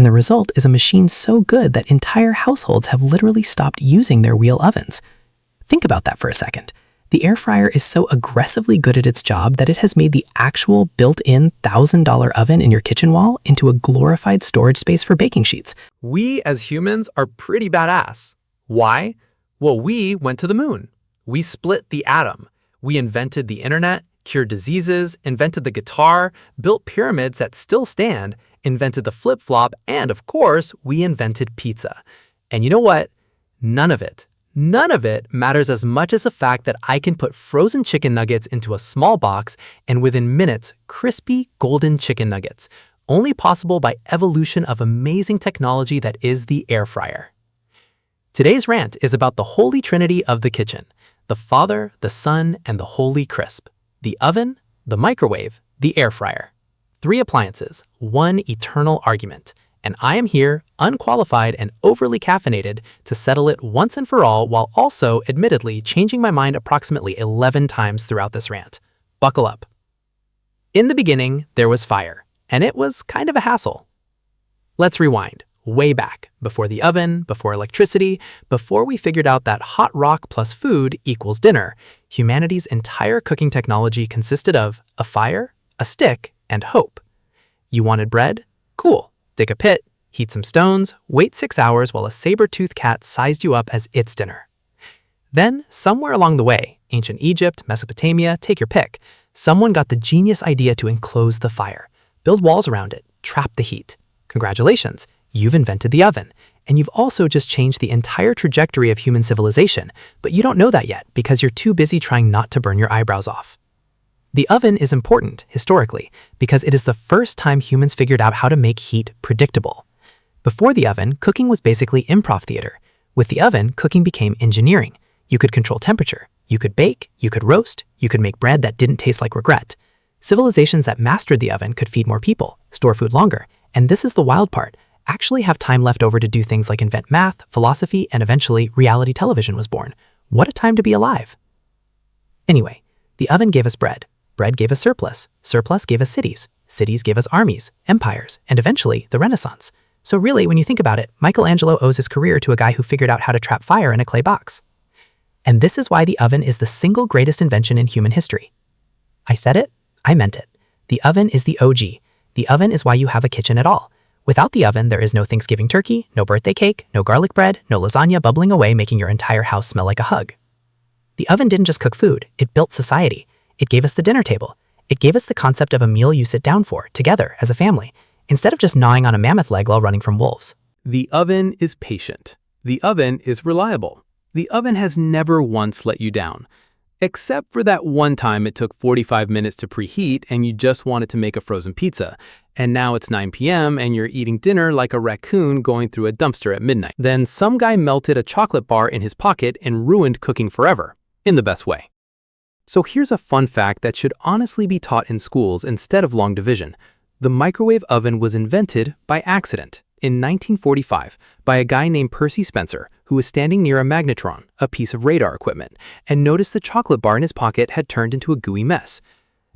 And the result is a machine so good that entire households have literally stopped using their wheel ovens. Think about that for a second. The air fryer is so aggressively good at its job that it has made the actual built-in $1,000 oven in your kitchen wall into a glorified storage space for baking sheets. We as humans are pretty badass. Why? Well, we went to the moon. We split the atom. We invented the internet, cured diseases, invented the guitar, built pyramids that still stand, invented the flip-flop, and of course, we invented pizza. And you know what? None of it matters as much as the fact that I can put frozen chicken nuggets into a small box and within minutes, crispy golden chicken nuggets, only possible by evolution of amazing technology that is the air fryer. Today's rant is about the holy trinity of the kitchen, the Father, the Son, and the Holy Crisp, the oven, the microwave, the air fryer. 3 appliances, 1 eternal argument. And I am here, unqualified and overly caffeinated, to settle it once and for all while also, admittedly, changing my mind approximately 11 times throughout this rant. Buckle up. In the beginning, there was fire, and it was kind of a hassle. Let's rewind, way back, before the oven, before electricity, before we figured out that hot rock plus food equals dinner, humanity's entire cooking technology consisted of a fire, a stick, and hope. You wanted bread? Cool. Dig a pit, heat some stones, wait 6 hours while a saber-toothed cat sized you up as its dinner. Then, somewhere along the way, ancient Egypt, Mesopotamia, take your pick, someone got the genius idea to enclose the fire, build walls around it, trap the heat. Congratulations, you've invented the oven, and you've also just changed the entire trajectory of human civilization, but you don't know that yet because you're too busy trying not to burn your eyebrows off. The oven is important, historically, because it is the first time humans figured out how to make heat predictable. Before the oven, cooking was basically improv theater. With the oven, cooking became engineering. You could control temperature, you could bake, you could roast, you could make bread that didn't taste like regret. Civilizations that mastered the oven could feed more people, store food longer, and this is the wild part, actually have time left over to do things like invent math, philosophy, and eventually reality television was born. What a time to be alive. Anyway, the oven gave us bread. Bread gave us surplus. Surplus gave us cities. Cities gave us armies, empires, and eventually the Renaissance. So really, when you think about it, Michelangelo owes his career to a guy who figured out how to trap fire in a clay box. And this is why the oven is the single greatest invention in human history. I said it, I meant it. The oven is the OG. The oven is why you have a kitchen at all. Without the oven, there is no Thanksgiving turkey, no birthday cake, no garlic bread, no lasagna bubbling away making your entire house smell like a hug. The oven didn't just cook food, it built society. It gave us the dinner table. It gave us the concept of a meal you sit down for, together, as a family, instead of just gnawing on a mammoth leg while running from wolves. The oven is patient. The oven is reliable. The oven has never once let you down. Except for that one time it took 45 minutes to preheat and you just wanted to make a frozen pizza. And now it's 9 p.m. and you're eating dinner like a raccoon going through a dumpster at midnight. Then some guy melted a chocolate bar in his pocket and ruined cooking forever, in the best way. So here's a fun fact that should honestly be taught in schools instead of long division. The microwave oven was invented by accident in 1945 by a guy named Percy Spencer who was standing near a magnetron, a piece of radar equipment, and noticed the chocolate bar in his pocket had turned into a gooey mess.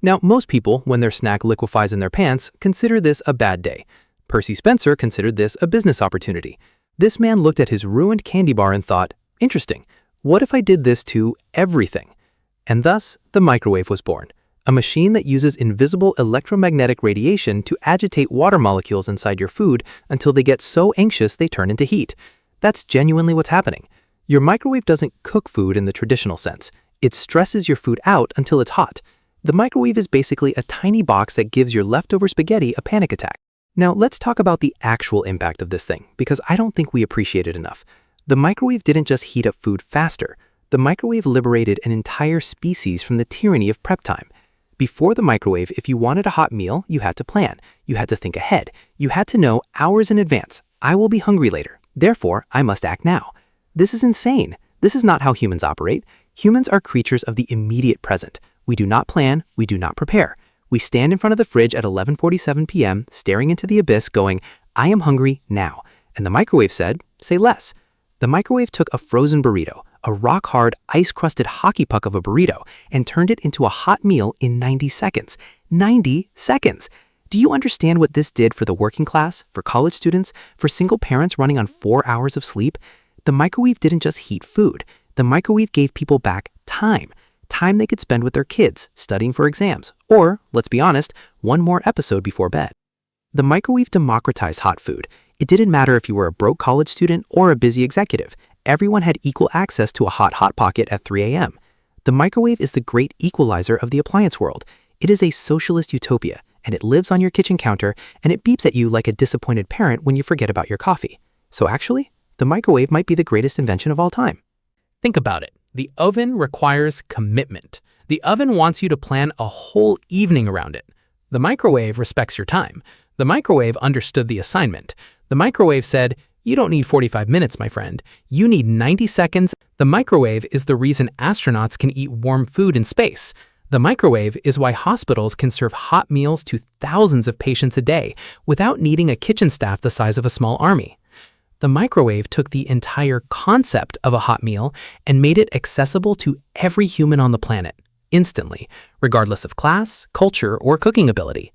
Now, most people, when their snack liquefies in their pants, consider this a bad day. Percy Spencer considered this a business opportunity. This man looked at his ruined candy bar and thought, interesting, what if I did this to everything? And thus, the microwave was born, a machine that uses invisible electromagnetic radiation to agitate water molecules inside your food until they get so anxious they turn into heat. That's genuinely what's happening. Your microwave doesn't cook food in the traditional sense. It stresses your food out until it's hot. The microwave is basically a tiny box that gives your leftover spaghetti a panic attack. Now, let's talk about the actual impact of this thing, because I don't think we appreciate it enough. The microwave didn't just heat up food faster. The microwave liberated an entire species from the tyranny of prep time. Before the microwave, if you wanted a hot meal, you had to plan. You had to think ahead. You had to know hours in advance, I will be hungry later. Therefore, I must act now. This is insane. This is not how humans operate. Humans are creatures of the immediate present. We do not plan. We do not prepare. We stand in front of the fridge at 11:47 p.m., staring into the abyss going, I am hungry now. And the microwave said, say less. The microwave took a frozen burrito, a rock-hard, ice-crusted hockey puck of a burrito, and turned it into a hot meal in 90 seconds. 90 seconds! Do you understand what this did for the working class, for college students, for single parents running on 4 hours of sleep? The microwave didn't just heat food. The microwave gave people back time. Time they could spend with their kids, studying for exams, or, let's be honest, one more episode before bed. The microwave democratized hot food. It didn't matter if you were a broke college student or a busy executive. Everyone had equal access to a hot pocket at 3 a.m. The microwave is the great equalizer of the appliance world. It is a socialist utopia, and it lives on your kitchen counter, and it beeps at you like a disappointed parent when you forget about your coffee. So actually, the microwave might be the greatest invention of all time. Think about it. The oven requires commitment. The oven wants you to plan a whole evening around it. The microwave respects your time. The microwave understood the assignment. The microwave said, "You don't need 45 minutes, my friend. You need 90 seconds." The microwave is the reason astronauts can eat warm food in space. The microwave is why hospitals can serve hot meals to thousands of patients a day without needing a kitchen staff the size of a small army. The microwave took the entire concept of a hot meal and made it accessible to every human on the planet, instantly, regardless of class, culture, or cooking ability.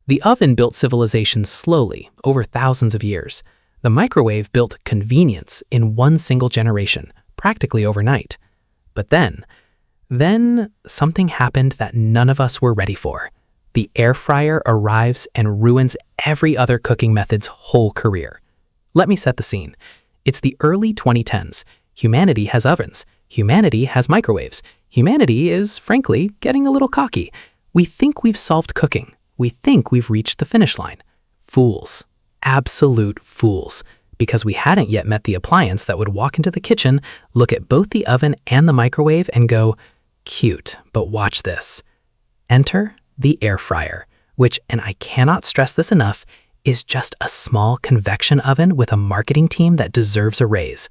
The oven built civilization slowly, over thousands of years. The microwave built convenience in one single generation, practically overnight. But then something happened that none of us were ready for. The air fryer arrives and ruins every other cooking method's whole career. Let me set the scene. It's the early 2010s. Humanity has ovens. Humanity has microwaves. Humanity is, frankly, getting a little cocky. We think we've solved cooking. We think we've reached the finish line. Fools. Absolute fools. Because we hadn't yet met the appliance that would walk into the kitchen, look at both the oven and the microwave and go, "Cute, but watch this." Enter the air fryer, which, and I cannot stress this enough, is just a small convection oven with a marketing team that deserves a raise.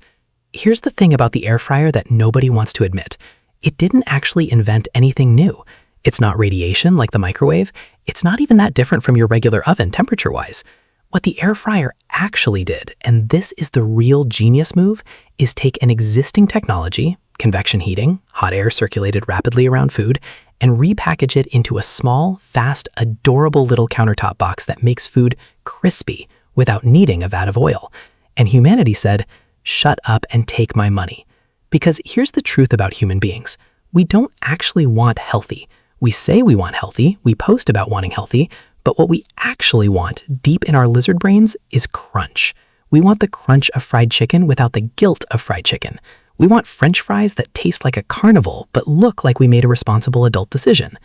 Here's the thing about the air fryer that nobody wants to admit. It didn't actually invent anything new. It's not radiation like the microwave. It's not even that different from your regular oven temperature-wise. What the air fryer actually did, and this is the real genius move, is take an existing technology, convection heating, hot air circulated rapidly around food, and repackage it into a small, fast, adorable little countertop box that makes food crispy without needing a vat of oil. And humanity said, "Shut up and take my money." Because here's the truth about human beings. We don't actually want healthy. We say we want healthy, we post about wanting healthy, but what we actually want deep in our lizard brains is crunch. We want the crunch of fried chicken without the guilt of fried chicken. We want French fries that taste like a carnival but look like we made a responsible adult decision.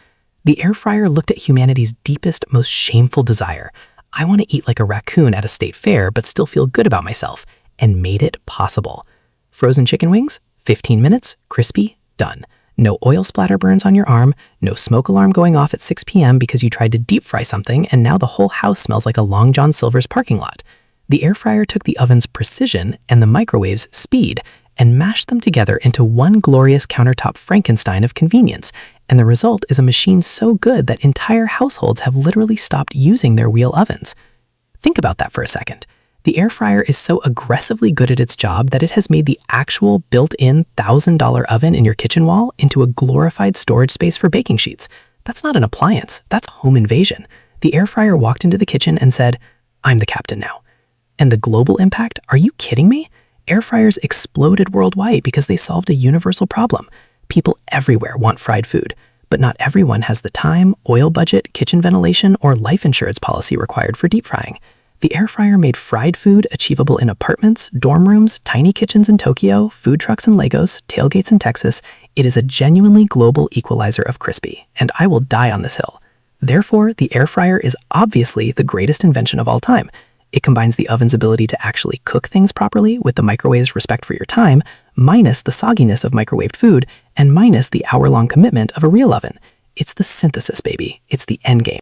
The air fryer looked at humanity's deepest, most shameful desire. I want to eat like a raccoon at a state fair but still feel good about myself, and made it possible. Frozen chicken wings, 15 minutes, crispy, done. No oil splatter burns on your arm, no smoke alarm going off at 6 p.m. because you tried to deep fry something and now the whole house smells like a Long John Silver's parking lot. The air fryer took the oven's precision and the microwave's speed and mashed them together into one glorious countertop Frankenstein of convenience, and the result is a machine so good that entire households have literally stopped using their real ovens. Think about that for a second. The air fryer is so aggressively good at its job that it has made the actual built-in $1,000 oven in your kitchen wall into a glorified storage space for baking sheets. That's not an appliance, that's home invasion. The air fryer walked into the kitchen and said, "I'm the captain now." And the global impact? Are you kidding me? Air fryers exploded worldwide because they solved a universal problem. People everywhere want fried food, but not everyone has the time, oil budget, kitchen ventilation, or life insurance policy required for deep frying. The air fryer made fried food achievable in apartments, dorm rooms, tiny kitchens in Tokyo, food trucks in Lagos, tailgates in Texas. It is a genuinely global equalizer of crispy, and I will die on this hill. Therefore, the air fryer is obviously the greatest invention of all time. It combines the oven's ability to actually cook things properly with the microwave's respect for your time, minus the sogginess of microwaved food, and minus the hour-long commitment of a real oven. It's the synthesis, baby. It's the end game.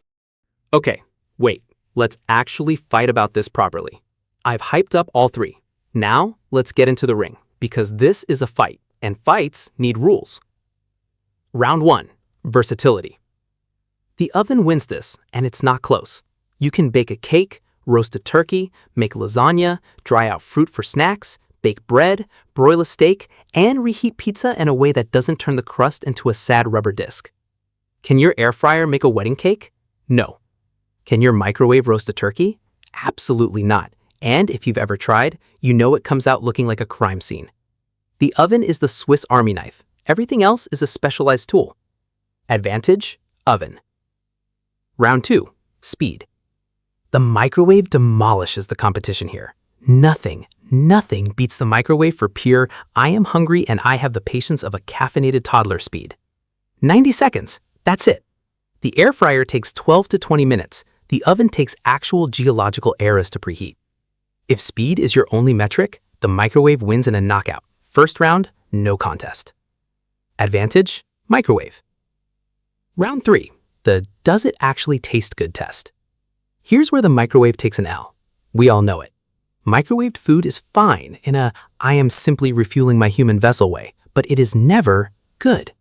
Okay, wait. Let's actually fight about this properly. I've hyped up all three. Now, let's get into the ring, because this is a fight, and fights need rules. Round 1, versatility. The oven wins this, and it's not close. You can bake a cake, roast a turkey, make lasagna, dry out fruit for snacks, bake bread, broil a steak, and reheat pizza in a way that doesn't turn the crust into a sad rubber disc. Can your air fryer make a wedding cake? No. Can your microwave roast a turkey? Absolutely not. And if you've ever tried, you know it comes out looking like a crime scene. The oven is the Swiss Army knife. Everything else is a specialized tool. Advantage: oven. Round 2, speed. The microwave demolishes the competition here. Nothing beats the microwave for pure, I am hungry and I have the patience of a caffeinated toddler speed. 90 seconds, that's it. The air fryer takes 12 to 20 minutes. The oven takes actual geological eras to preheat. If speed is your only metric, the microwave wins in a knockout. First round, no contest. Advantage: microwave. Round 3, the does it actually taste good test. Here's where the microwave takes an L. We all know it. Microwaved food is fine in a I am simply refueling my human vessel way, but it is never good.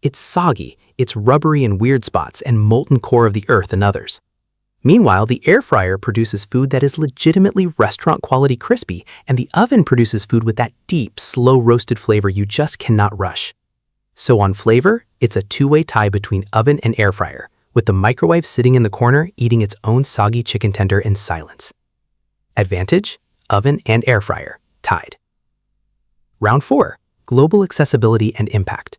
It's soggy, it's rubbery in weird spots, and molten core of the earth in others. Meanwhile, the air fryer produces food that is legitimately restaurant-quality crispy, and the oven produces food with that deep, slow-roasted flavor you just cannot rush. So on flavor, it's a two-way tie between oven and air fryer, with the microwave sitting in the corner eating its own soggy chicken tender in silence. Advantage: oven and air fryer, tied. Round 4, global accessibility and impact.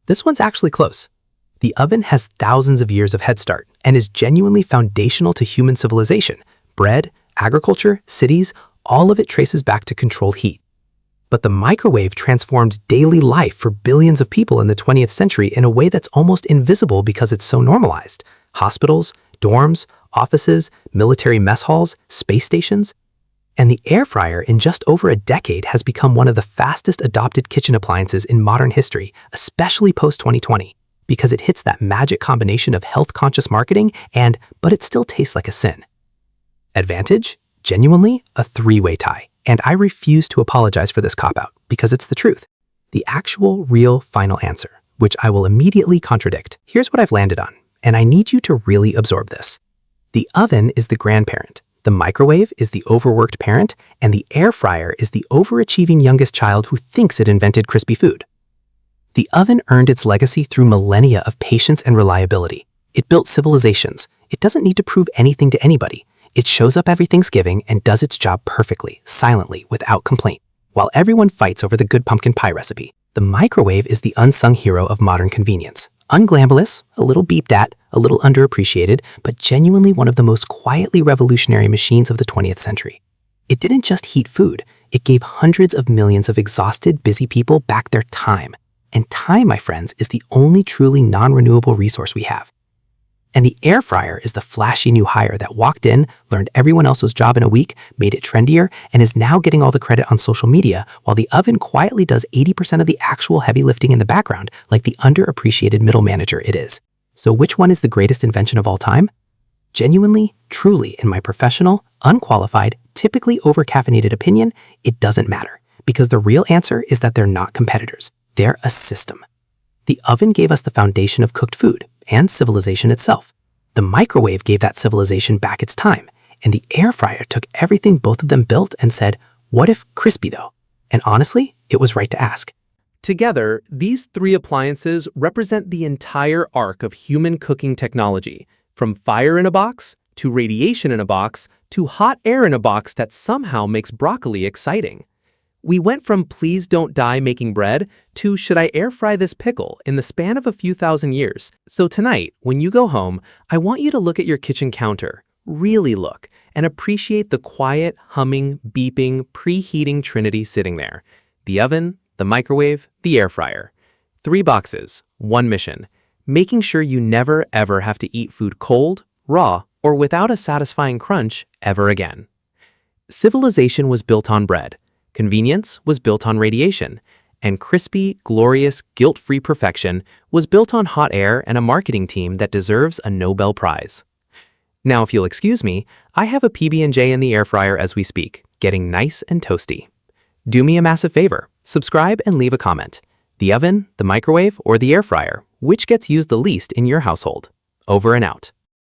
This one's actually close. The oven has thousands of years of head start and is genuinely foundational to human civilization. Bread, agriculture, cities, all of it traces back to controlled heat. But the microwave transformed daily life for billions of people in the 20th century in a way that's almost invisible because it's so normalized. Hospitals, dorms, offices, military mess halls, space stations. And the air fryer in just over a decade has become one of the fastest adopted kitchen appliances in modern history, especially post-2020, because it hits that magic combination of health-conscious marketing but it still tastes like a sin. Advantage: genuinely a three-way tie. And I refuse to apologize for this cop-out, because it's the truth. The actual, real, final answer, which I will immediately contradict. Here's what I've landed on, and I need you to really absorb this. The oven is the grandparent, the microwave is the overworked parent, and the air fryer is the overachieving youngest child who thinks it invented crispy food. The oven earned its legacy through millennia of patience and reliability. It built civilizations. It doesn't need to prove anything to anybody. It shows up every Thanksgiving and does its job perfectly, silently, without complaint. While everyone fights over the good pumpkin pie recipe, the microwave is the unsung hero of modern convenience. Unglamorous, a little beeped at, a little underappreciated, but genuinely one of the most quietly revolutionary machines of the 20th century. It didn't just heat food, it gave hundreds of millions of exhausted, busy people back their time. And time, my friends, is the only truly non-renewable resource we have. And the air fryer is the flashy new hire that walked in, learned everyone else's job in a week, made it trendier, and is now getting all the credit on social media, while the oven quietly does 80% of the actual heavy lifting in the background, like the underappreciated middle manager it is. So which one is the greatest invention of all time? Genuinely, truly, in my professional, unqualified, typically over-caffeinated opinion, it doesn't matter, because the real answer is that they're not competitors. They're a system. The oven gave us the foundation of cooked food and civilization itself. The microwave gave that civilization back its time, and the air fryer took everything both of them built and said, what if crispy though? And honestly, it was right to ask. Together, these three appliances represent the entire arc of human cooking technology, from fire in a box, to radiation in a box, to hot air in a box that somehow makes broccoli exciting. We went from please don't die making bread to should I air fry this pickle in the span of a few thousand years. So tonight, when you go home, I want you to look at your kitchen counter, really look, and appreciate the quiet, humming, beeping, preheating trinity sitting there. The oven, the microwave, the air fryer. 3 boxes, 1 mission, making sure you never ever have to eat food cold, raw, or without a satisfying crunch ever again. Civilization was built on bread. Convenience was built on radiation, and crispy, glorious, guilt-free perfection was built on hot air and a marketing team that deserves a Nobel Prize. Now, if you'll excuse me, I have a PB&J in the air fryer as we speak, getting nice and toasty. Do me a massive favor, subscribe and leave a comment. The oven, the microwave, or the air fryer, which gets used the least in your household? Over and out.